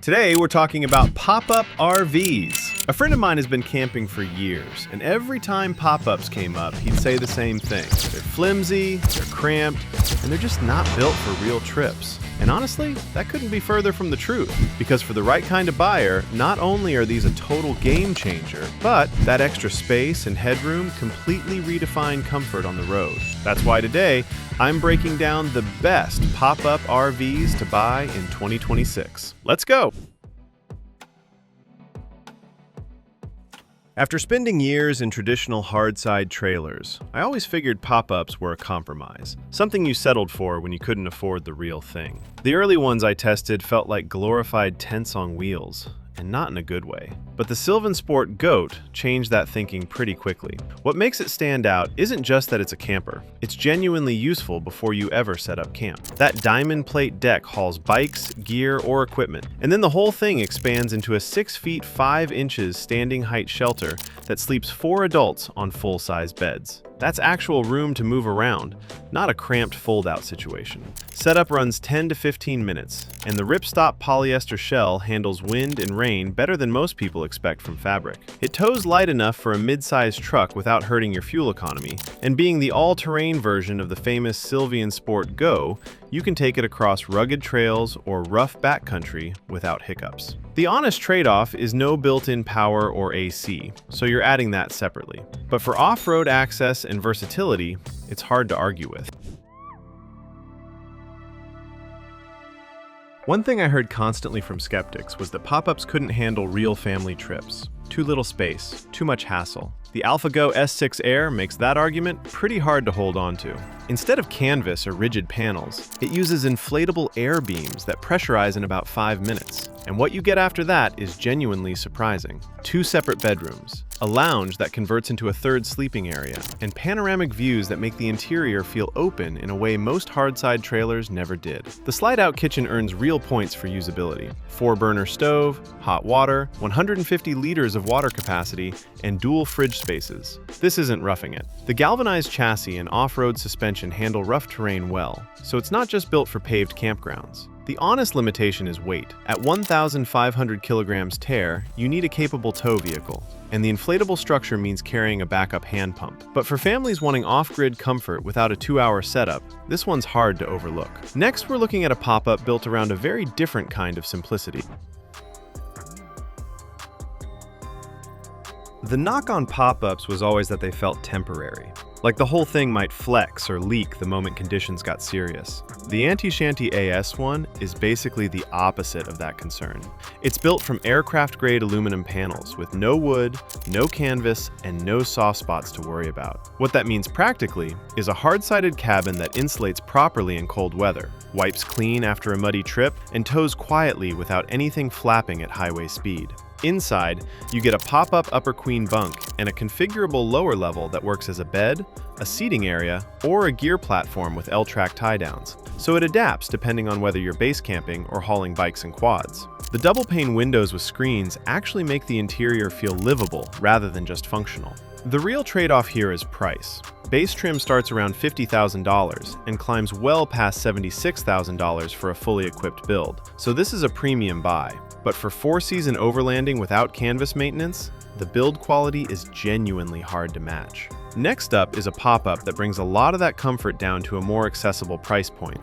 Today, we're talking about pop-up RVs. A friend of mine has been camping for years, and every time pop-ups came up, he'd say the same thing. They're flimsy, they're cramped, and they're just not built for real trips. And honestly, that couldn't be further from the truth, because for the right kind of buyer, not only are these a total game changer, but that extra space and headroom completely redefine comfort on the road. That's why today, I'm breaking down the best pop-up RVs to buy in 2026. Let's go! After spending years in traditional hard-side trailers, I always figured pop-ups were a compromise, something you settled for when you couldn't afford the real thing. The early ones I tested felt like glorified tents on wheels, and not in a good way. But the Sylvan Sport GOAT changed that thinking pretty quickly. What makes it stand out isn't just that it's a camper. It's genuinely useful before you ever set up camp. That diamond plate deck hauls bikes, gear, or equipment, and then the whole thing expands into a 6 feet 5 inches standing height shelter that sleeps 4 adults on full-size beds. That's actual room to move around, not a cramped fold-out situation. Setup runs 10 to 15 minutes, and the ripstop polyester shell handles wind and rain better than most people expect from fabric. It tows light enough for a mid-sized truck without hurting your fuel economy, and being the all-terrain version of the famous Sylvan Sport Go, you can take it across rugged trails or rough backcountry without hiccups. The honest trade-off is no built-in power or AC, so you're adding that separately. But for off-road access and versatility, it's hard to argue with. One thing I heard constantly from skeptics was that pop-ups couldn't handle real family trips. Too little space, too much hassle. The AlphaGo S6 AIR makes that argument pretty hard to hold on to. Instead of canvas or rigid panels, it uses inflatable air beams that pressurize in about 5 minutes. And what you get after that is genuinely surprising. 2 separate bedrooms, a lounge that converts into a 3rd sleeping area, and panoramic views that make the interior feel open in a way most hardside trailers never did. The slide-out kitchen earns real points for usability. 4-burner stove, hot water, 150 liters of water capacity, and dual fridge spaces. This isn't roughing it. The galvanized chassis and off-road suspension handle rough terrain well, so it's not just built for paved campgrounds. The honest limitation is weight. At 1,500 kilograms tear, you need a capable tow vehicle, and the inflatable structure means carrying a backup hand pump. But for families wanting off-grid comfort without a 2-hour setup, this one's hard to overlook. Next, we're looking at a pop-up built around a very different kind of simplicity. The knock on pop-ups was always that they felt temporary, like the whole thing might flex or leak the moment conditions got serious. The Antishanty AS-1 is basically the opposite of that concern. It's built from aircraft-grade aluminum panels with no wood, no canvas, and no soft spots to worry about. What that means practically is a hard-sided cabin that insulates properly in cold weather, wipes clean after a muddy trip, and tows quietly without anything flapping at highway speed. Inside, you get a pop-up upper queen bunk and a configurable lower level that works as a bed, a seating area, or a gear platform with L-track tie-downs, so it adapts depending on whether you're base camping or hauling bikes and quads. The double-pane windows with screens actually make the interior feel livable rather than just functional. The real trade-off here is price. Base trim starts around $50,000 and climbs well past $76,000 for a fully equipped build, so this is a premium buy. But for 4-season overlanding without canvas maintenance, the build quality is genuinely hard to match. Next up is a pop-up that brings a lot of that comfort down to a more accessible price point.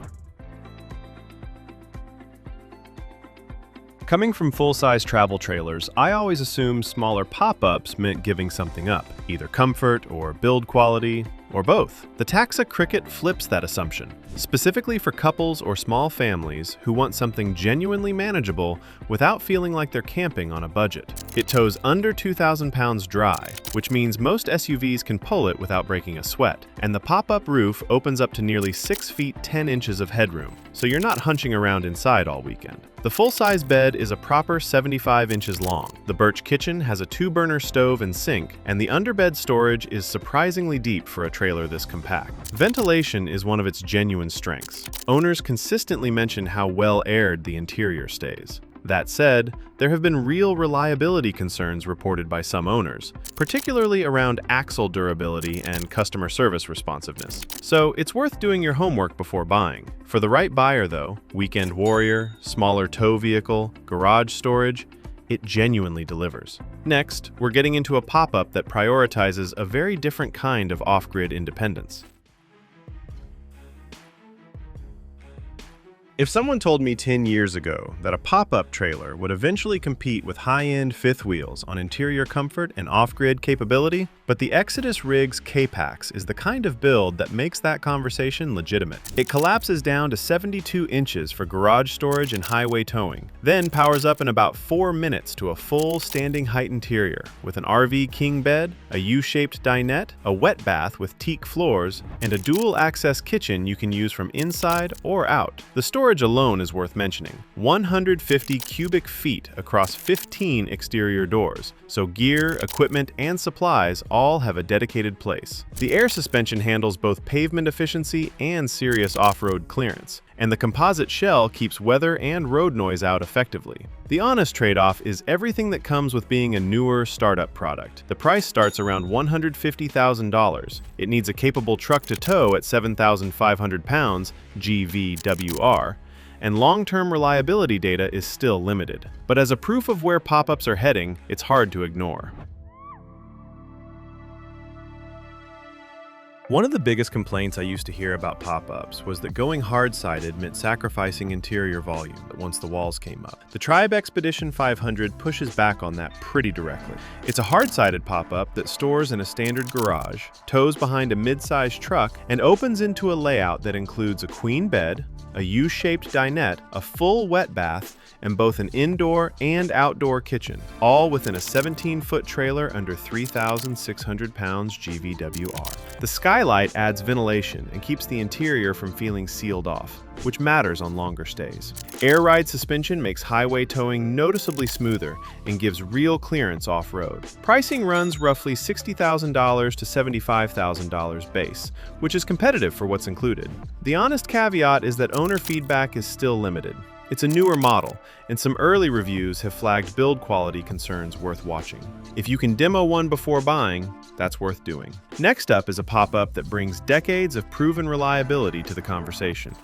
Coming from full-size travel trailers, I always assumed smaller pop-ups meant giving something up, either comfort or build quality, or both. The Taxa Cricket flips that assumption, specifically for couples or small families who want something genuinely manageable without feeling like they're camping on a budget. It tows under 2,000 pounds dry, which means most SUVs can pull it without breaking a sweat, and the pop-up roof opens up to nearly 6 feet 10 inches of headroom, so you're not hunching around inside all weekend. The full-size bed is a proper 75 inches long. The birch kitchen has a 2-burner stove and sink, and the underbed storage is surprisingly deep for a trailer this compact. Ventilation is one of its genuine strengths. Owners consistently mention how well aired the interior stays. That said, there have been real reliability concerns reported by some owners, particularly around axle durability and customer service responsiveness. So it's worth doing your homework before buying. For the right buyer though, weekend warrior, smaller tow vehicle, garage storage, it genuinely delivers. Next, we're getting into a pop-up that prioritizes a very different kind of off-grid independence. If someone told me 10 years ago that a pop-up trailer would eventually compete with high-end fifth wheels on interior comfort and off-grid capability, but the Exodus Rig's Capax is the kind of build that makes that conversation legitimate. It collapses down to 72 inches for garage storage and highway towing, then powers up in about 4 minutes to a full standing height interior with an RV king bed, a U-shaped dinette, a wet bath with teak floors, and a dual-access kitchen you can use from inside or out. The storage alone is worth mentioning. 150 cubic feet across 15 exterior doors, so gear, equipment, and supplies all have a dedicated place. The air suspension handles both pavement efficiency and serious off-road clearance, and the composite shell keeps weather and road noise out effectively. The honest trade-off is everything that comes with being a newer startup product. The price starts around $150,000. It needs a capable truck to tow at 7,500 pounds GVWR, and long-term reliability data is still limited. But as a proof of where pop-ups are heading, it's hard to ignore. One of the biggest complaints I used to hear about pop-ups was that going hard-sided meant sacrificing interior volume once the walls came up. The Tribe Expedition 500 pushes back on that pretty directly. It's a hard-sided pop-up that stores in a standard garage, tows behind a mid-sized truck, and opens into a layout that includes a queen bed, a U-shaped dinette, a full wet bath, and both an indoor and outdoor kitchen, all within a 17-foot trailer under 3,600 pounds GVWR. The skylight adds ventilation and keeps the interior from feeling sealed off, which matters on longer stays. Air ride suspension makes highway towing noticeably smoother and gives real clearance off-road. Pricing runs roughly $60,000 to $75,000 base, which is competitive for what's included. The honest caveat is that owner feedback is still limited. It's a newer model, and some early reviews have flagged build quality concerns worth watching. If you can demo one before buying, that's worth doing. Next up is a pop-up that brings decades of proven reliability to the conversation.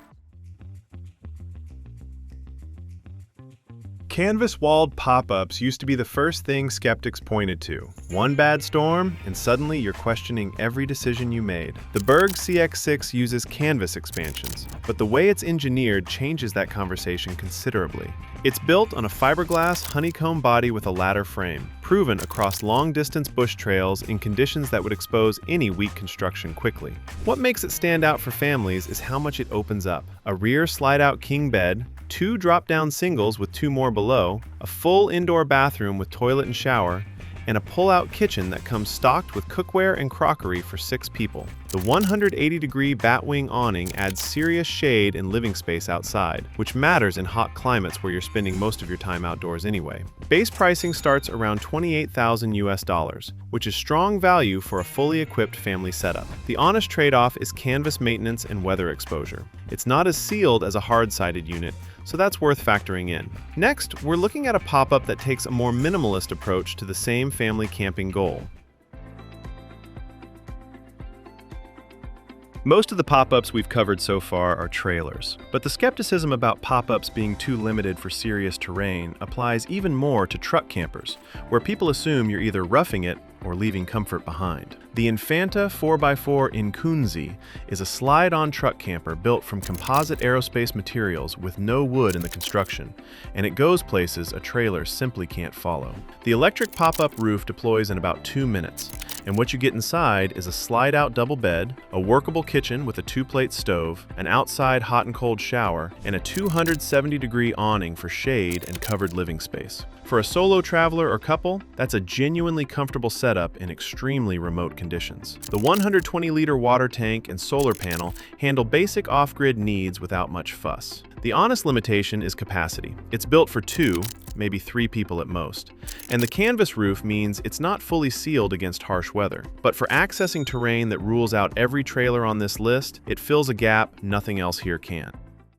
Canvas-walled pop-ups used to be the first thing skeptics pointed to. One bad storm, and suddenly you're questioning every decision you made. The Berg CX6 uses canvas expansions, but the way it's engineered changes that conversation considerably. It's built on a fiberglass honeycomb body with a ladder frame, proven across long-distance bush trails in conditions that would expose any weak construction quickly. What makes it stand out for families is how much it opens up. A rear slide-out king bed, 2 drop-down singles with 2 more below, a full indoor bathroom with toilet and shower, and a pull-out kitchen that comes stocked with cookware and crockery for 6 people. The 180-degree batwing awning adds serious shade and living space outside, which matters in hot climates where you're spending most of your time outdoors anyway. Base pricing starts around $28,000, which is strong value for a fully equipped family setup. The honest trade-off is canvas maintenance and weather exposure. It's not as sealed as a hard-sided unit, so that's worth factoring in. Next, we're looking at a pop-up that takes a more minimalist approach to the same family camping goal. Most of the pop-ups we've covered so far are trailers, but the skepticism about pop-ups being too limited for serious terrain applies even more to truck campers, where people assume you're either roughing it or leaving comfort behind. The Infanta 4x4 Inkunzi is a slide-on truck camper built from composite aerospace materials with no wood in the construction, and it goes places a trailer simply can't follow. The electric pop-up roof deploys in about 2 minutes, and what you get inside is a slide-out double bed, a workable kitchen with a 2-plate stove, an outside hot and cold shower, and a 270-degree awning for shade and covered living space. For a solo traveler or couple, that's a genuinely comfortable setup in extremely remote conditions. The 120-liter water tank and solar panel handle basic off-grid needs without much fuss. The honest limitation is capacity. It's built for 2, maybe 3 people at most. And the canvas roof means it's not fully sealed against harsh weather. But for accessing terrain that rules out every trailer on this list, it fills a gap nothing else here can.